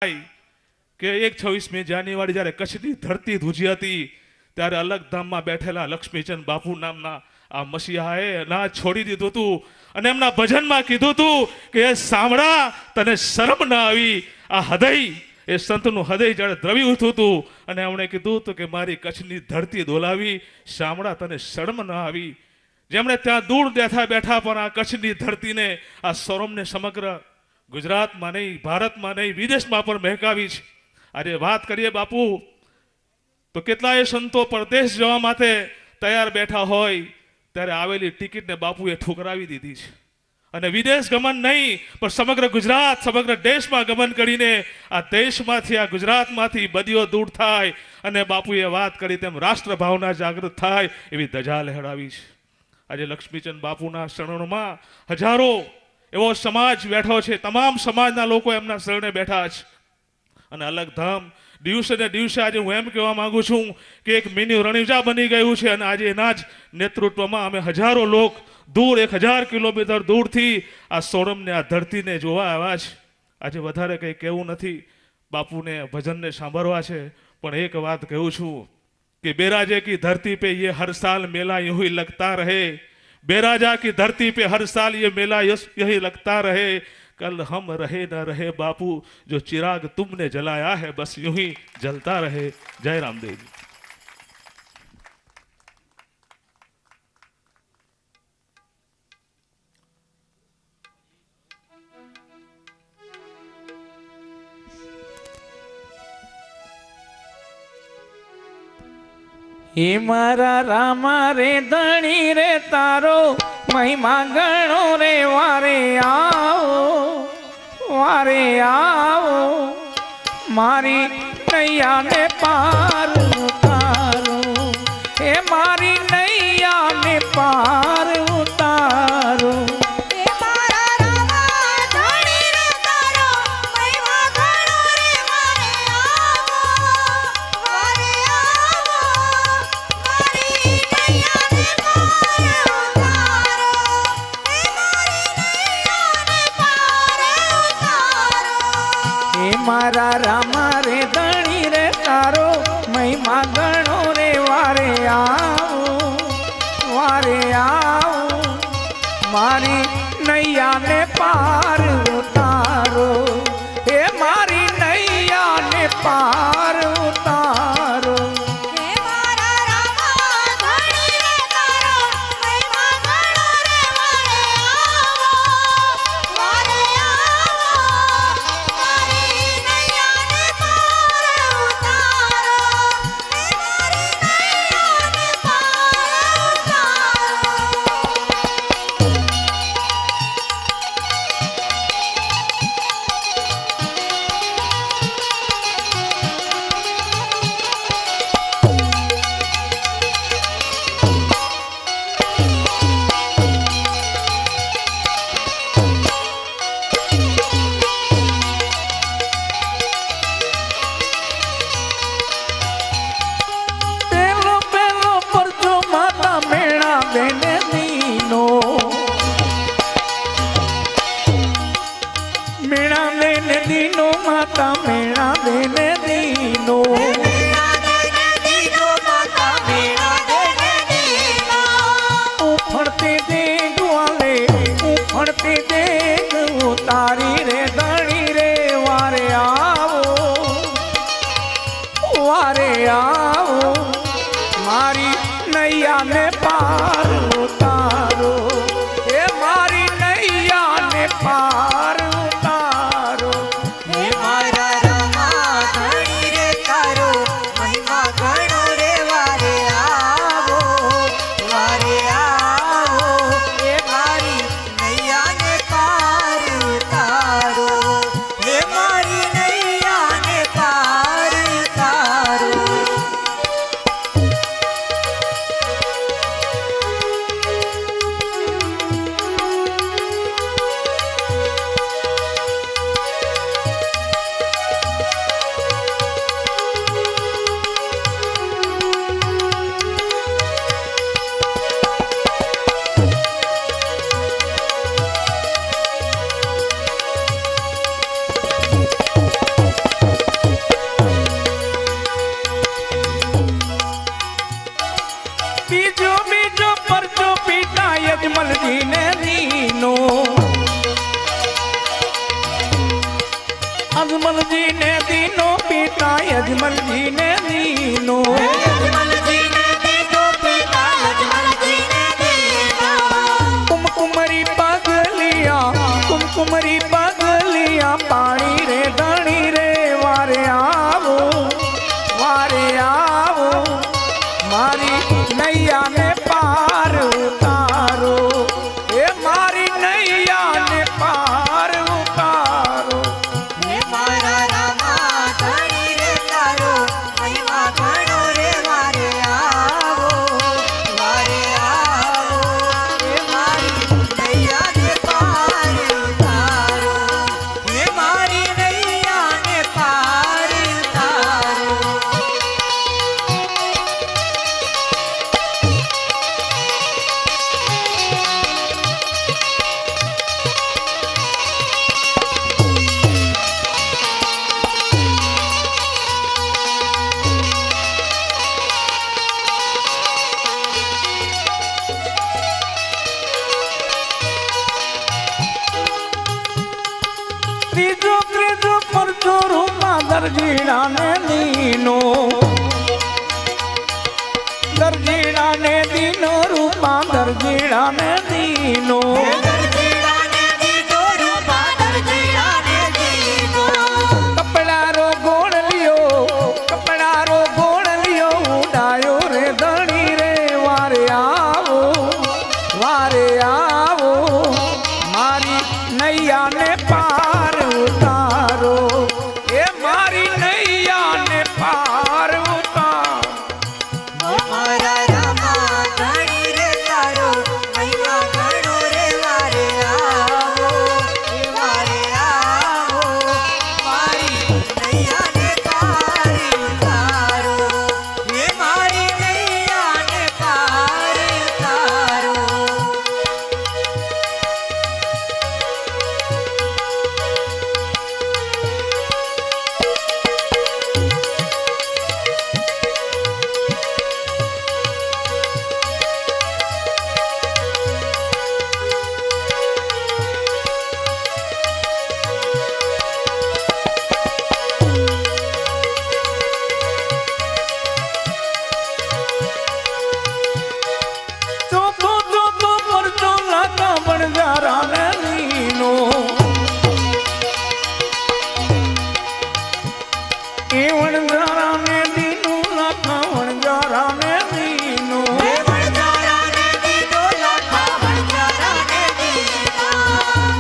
કે 26મી જાન્યુઆરી જ્યારે કચ્છની ધરતી ધ્રુજી હતી ત્યારે અલગધામમાં બેઠેલા લક્ષ્મીચંદ બાપુ નામના આ મસીહાએ અનાજ છોડી દીધું હતું અને એમના ભજનમાં કીધું હતું કે એ સાંભળા તને શરમ ના આવી આ હૃદય એ સંતનું હૃદય જ્યારે દ્રવી ઉઠતું હતું અને એમણે કીધું હતું કે મારી કચ્છની ધરતી દોલાવી સાંભળા તને શરમ ના આવી જેમણે ત્યાં દૂર બેઠા બેઠા પણ આ કચ્છની ધરતીને આ સૌરમને સમગ્ર ગુજરાતમાં નહીં ભારતમાં નહીં વિદેશમાં પણ મહેકાવી છે. આજે વાત કરીએ બાપુ તો કેટલાય સંતો પરદેશ જવા માટે તૈયાર બેઠા હોય ત્યારે આવેલી ટિકિટને બાપુએ ઠુકરાવી દીધી છે અને વિદેશ ગમન નહીં પણ સમગ્ર ગુજરાત સમગ્ર દેશમાં ગમન કરીને આ દેશમાંથી આ ગુજરાતમાંથી બદીઓ દૂર થાય અને બાપુએ વાત કરી તેમ રાષ્ટ્ર ભાવના જાગૃત થાય એવી ધજા લહેરાવી છે. આજે લક્ષ્મીચંદ બાપુના શરણોમાં હજારો એવો સમાજ બેઠો છે, તમામ સમાજના લોકો એમના શરણે બેઠા છે અને અલગધામ દિવસે ને દિવસે આજે હું એમ કહેવા માંગુ છું કે એક મિની રણુજા બની ગયું છે અને આજે એના જ નેતૃત્વમાં અમે હજારો લોક દૂર 1000 કિલોમીટર દૂરથી આ સોરમને આ ધરતીને જોવા આવ્યા છે. આજે વધારે કંઈ કહેવું નથી, બાપુને ભજનને સાંભળવા છે, પણ એક વાત કહું છું कि बेराजे की धरती पे ये हर साल मेला यूं ही लगता रहे, बेराजा की धरती पे हर साल ये मेला यही लगता रहे, कल हम रहे न रहे बापू जो चिराग तुमने जलाया है बस यूं ही जलता रहे. जय रामदेव जी. हे मारा रामा रे धणी रे तारो महिमा गणो रे वारे आओ मारी नैया ने पार उतारो, हे मारी नैया ने पार उतारो. मारा रामा रे धणी रे तारो महिमा गणो रे वारे आओ मारी नैया ने पार उतारो, हे मारी नैया ने पार उतारो. माता मेणा देने दीनो, उफड़ते देख वाले उफड़ते देख उतारी रे धणी रे वारे आओ मारी नैया ने पार उतारो, हे मारी नैया ने पार उतारो. અજમલ જી ને દીનો પિતા અજમલ જી ને દીનો કુમકુમરી પગલિયા પાણી રે ધણી રે વારે આવો મારી નૈયા ને પાર ઉતારો એ મારી નૈયા ને પાર ઉતારો ત્રીજો પરચો રૂપા દરજીડા ને દીનો રૂપા દરજીડા ને દીનો કપડારો ગોળ લ્યો ઉડાયો રે ધણી રે વારે આવો મારી નૈયા ને પાર ઉતારો એ મારી નૈયા ને પાર ઉતારો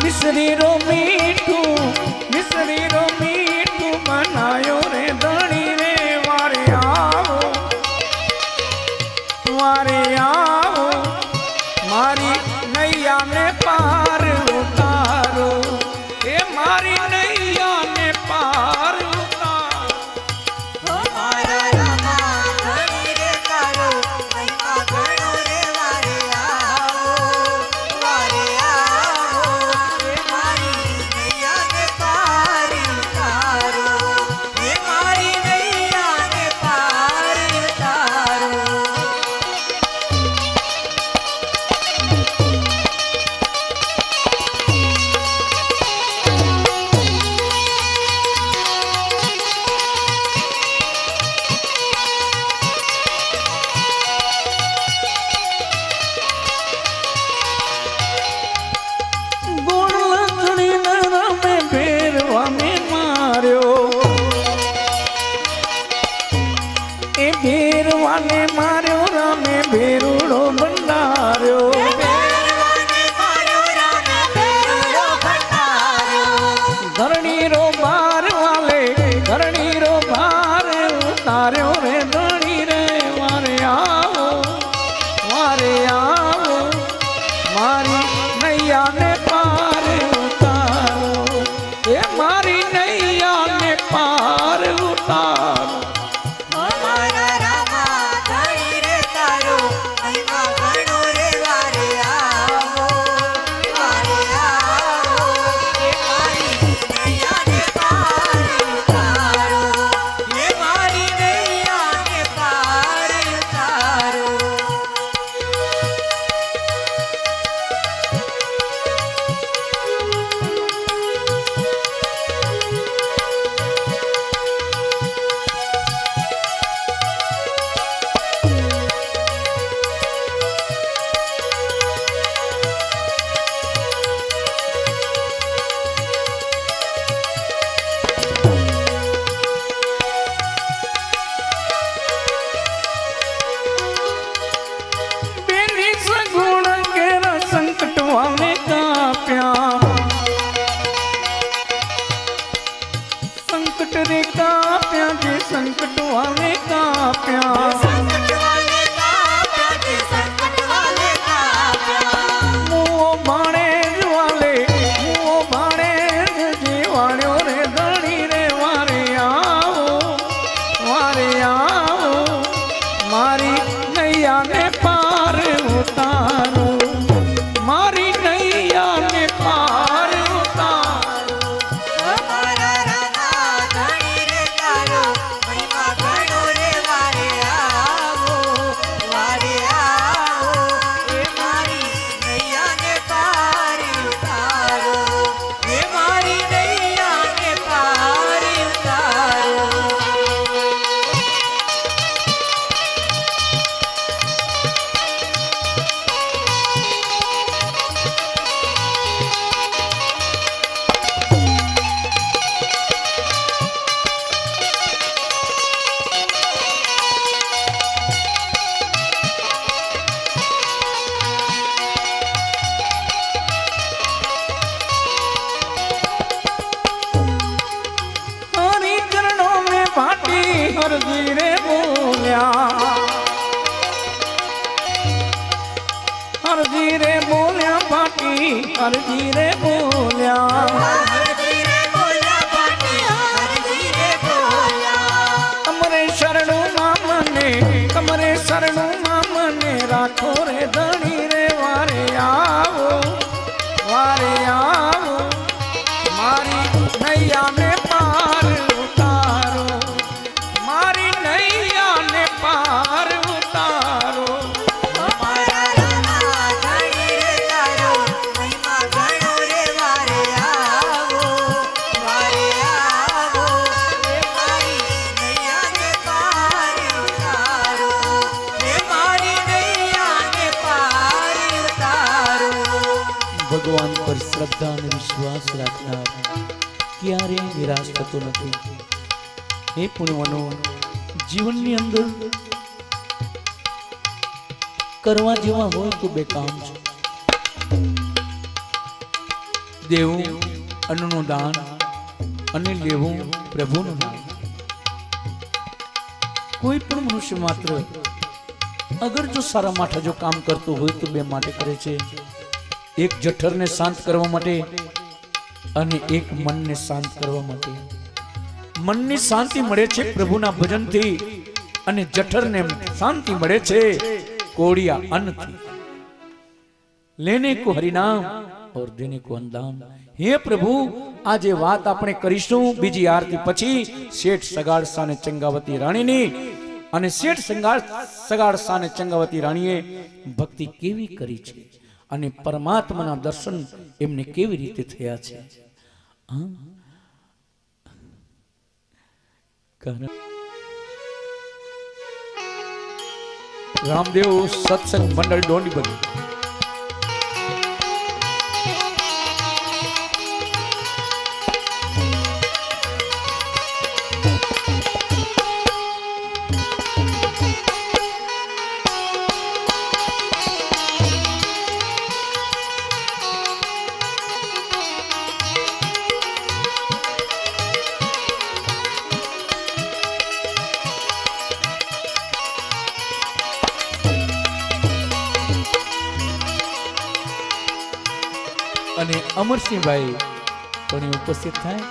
મિસરી રો મીઠું બનાયો રે ધણી રે વારે આવો મારી નૈયા ને પાર ઉતારો એ મારી નૈયા ને પાર ઉતારો वाले काप्या जे संकट वाले काप्या मुओ भाणे वाले मुओ भाणे जीवाण्यो रे धणी रे वारे आओ मारी नैया ने पार उतारो मारी नैया ने पार उतारो हरजी रे बोलिया हरजी रे बोलिया पाटी हरजी रे बोलिया कमरे शरणु मामने कमरे शरणु मामने राखो रे धनी रे वारे आओ मारी नैया में पार उतारो मारी नैया ने पार उतारो ભગવાન પર શ્રદ્ધા અને વિશ્વાસ રાખનાર ક્યારેય નિરાશ થતો નથી. હે પુણ્યવાનો, જીવનની અંદર કરવા જેવા હોય તો બે કામ છે. દેવું અન્નનું દાન અને લેવું પ્રભુનું નામ. કોઈ પણ મનુષ્ય માત્ર અગર જો સારા માટે જો કામ કરતો હોય તો બે માટે કરે છે. એક જઠરને શાંત કરવા માટે અને એક મનને શાંત કરવા માટે. મનની શાંતિ મળે છે પ્રભુના ભજનથી અને જઠરને શાંતિ મળે છે કોડિયા અન્નથી. લેને કો હરિનામ और देने को अन्नदान. हे प्रभु, आज ये बात આપણે કરીશું બીજી આરતી પછી શેઠ સગાડસા ને ચંગાવતી રાણીની. અને શેઠ સગાડસા ને ચંગાવતી રાણીએ ભક્તિ કેવી કરી છે અને પરમાત્માના દર્શન એમને કેવી રીતે થયા છે. રામદેવ સત્સંગ મંડળ ડોંડી બની. અને અમરસિંહભાઈ પણ ઉપસ્થિત થાય.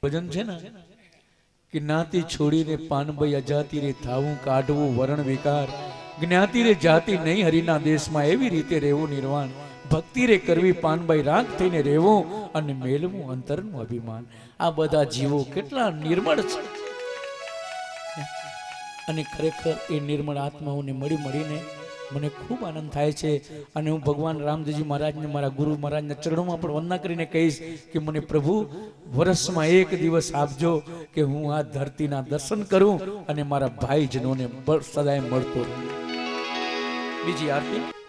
ભજન છે ને કે નાતી છોડીને પાનભાઈ અજાતી રે થાવું કાઢવું વરણ વિકાર. જ્ઞાતિ રે જાતિ નહીં હરિના દેશમાં એવી રીતે રહેવું નિર્વાણ. ભક્તિ રે કરવી પાનભાઈ રાગ થઈને રહેવું અને મેળવું અંતરનું અભિમાન. આ બધા જીવો કેટલા નિર્મળ છે અને ખરેખર એ નિર્મળ આત્માઓને મળીને મને ખૂબ આનંદ થાય છે અને હું ભગવાન રામદેવજી મહારાજને મારા ગુરુ મહારાજના ચરણોમાં પણ વંદના કરીને કહીશ કે મને પ્રભુ વર્ષમાં એક દિવસ આપજો કે હું આ ધરતીના દર્શન કરું અને મારા ભાઈજનોને સદાય મળતો રહું. બીજી આરતી.